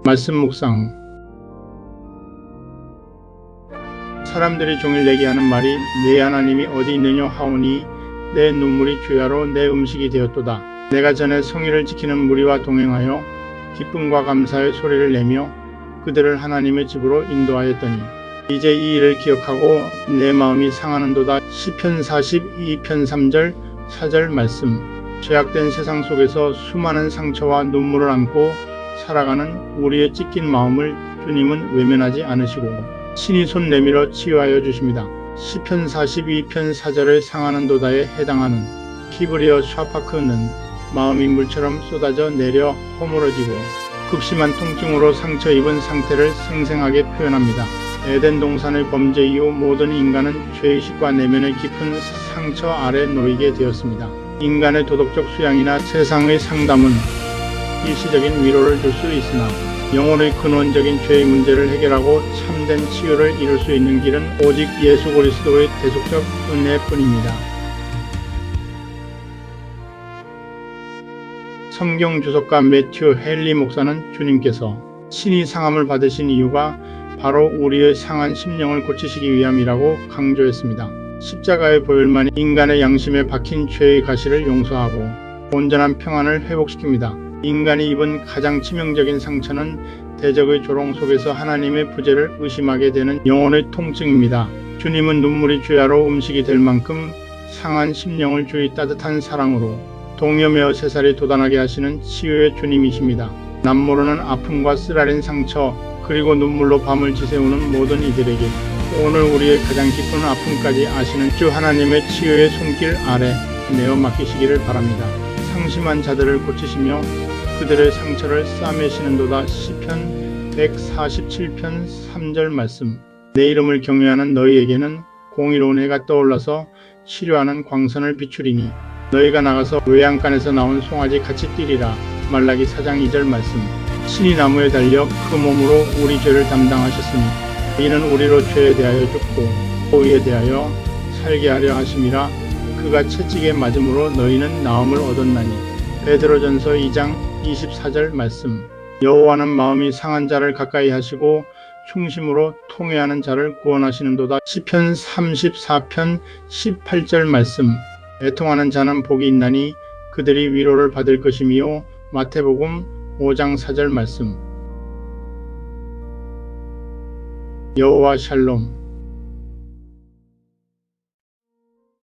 말씀 묵상. 사람들이 종일 내게 하는 말이 내 하나님이 어디 있느냐 하오니 내 눈물이 주야로 내 음식이 되었도다. 내가 전에 성의를 지키는 무리와 동행하여 기쁨과 감사의 소리를 내며 그들을 하나님의 집으로 인도하였더니 이제 이 일을 기억하고 내 마음이 상하는도다. 시편 42편 3절 4절 말씀. 죄악된 세상 속에서 수많은 상처와 눈물을 안고 살아가는 우리의 찢긴 마음을 주님은 외면하지 않으시고 친히 손 내밀어 치유하여 주십니다. 시편 42편 4절의 상하는도다에 해당하는 히브리어 샤파크는 마음이 물처럼 쏟아져 내려 허물어지고 극심한 통증으로 상처 입은 상태를 생생하게 표현합니다. 에덴 동산의 범죄 이후 모든 인간은 죄의식과 내면의 깊은 상처 아래 놓이게 되었습니다. 인간의 도덕적 수양이나 세상의 상담은 일시적인 위로를 줄 수 있으나 영혼의 근원적인 죄의 문제를 해결하고 참된 치유를 이룰 수 있는 길은 오직 예수 그리스도의 대속적 은혜뿐입니다. 성경 주석가 매튜 헨리 목사는 주님께서 친히 상함을 받으신 이유가 바로 우리의 상한 심령을 고치시기 위함이라고 강조했습니다. 십자가의 보혈만이 인간의 양심에 박힌 죄의 가시를 용서하고 온전한 평안을 회복시킵니다. 인간이 입은 가장 치명적인 상처는 대적의 조롱 속에서 하나님의 부재를 의심하게 되는 영혼의 통증입니다. 주님은 눈물이 주야로 음식이 될 만큼 상한 심령을 주의 따뜻한 사랑으로 동여매어 새살이 돋아나게 하시는 치유의 주님이십니다. 남모르는 아픔과 쓰라린 상처 그리고 눈물로 밤을 지새우는 모든 이들에게 오늘 우리의 가장 깊은 아픔까지 아시는 주 하나님의 치유의 손길 아래 내어 맡기시기를 바랍니다. 상심한 자들을 고치시며 그들의 상처를 싸매시는도다. 시편 147편 3절 말씀. 내 이름을 경외하는 너희에게는 공의로운 해가 떠올라서 치료하는 광선을 비추리니 너희가 나가서 외양간에서 나온 송아지 같이 뛰리라. 말라기 4장 2절 말씀. 신이 나무에 달려 그 몸으로 우리 죄를 담당하셨으니 이는 우리로 죄에 대하여 죽고 의에 대하여 살게 하려 하심이라. 그가 채찍에 맞음으로 너희는 나음을 얻었나니. 베드로전서 2장 24절 말씀. 여호와는 마음이 상한 자를 가까이 하시고 충심으로 통회하는 자를 구원하시는도다. 시편 34편 18절 말씀. 애통하는 자는 복이 있나니 그들이 위로를 받을 것이며. 마태복음 5장 4절 말씀. 여호와 샬롬.